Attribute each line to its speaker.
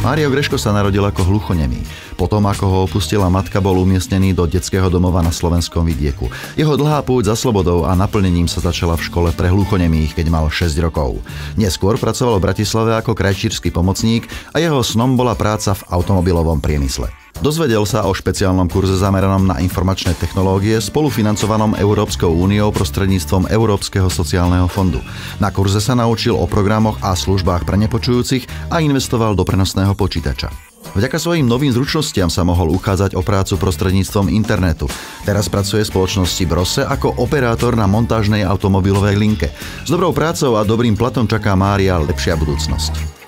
Speaker 1: Mário Greško sa narodil ako hluchonemý. Potom, ako ho opustila matka, bol umiestnený do detského domova na slovenskom vidieku. Jeho dlhá púť za slobodou a naplnením sa začala v škole pre hluchonemých, keď mal 6 rokov. Neskôr pracoval v Bratislave ako krajčírsky pomocník a jeho snom bola práca v automobilovom priemysle. Dozvedel sa o špeciálnom kurze zameranom na informačné technológie spolufinancovanom Európskou úniou prostredníctvom Európskeho sociálneho fondu. Na kurze sa naučil o programoch a službách pre nepočujúcich a investoval do prenosného počítača. Vďaka svojim novým zručnostiam sa mohol uchádzať o prácu prostredníctvom internetu. Teraz pracuje v spoločnosti Brose ako operátor na montážnej automobilovej linke. S dobrou prácou a dobrým platom čaká Mária lepšia budúcnosť.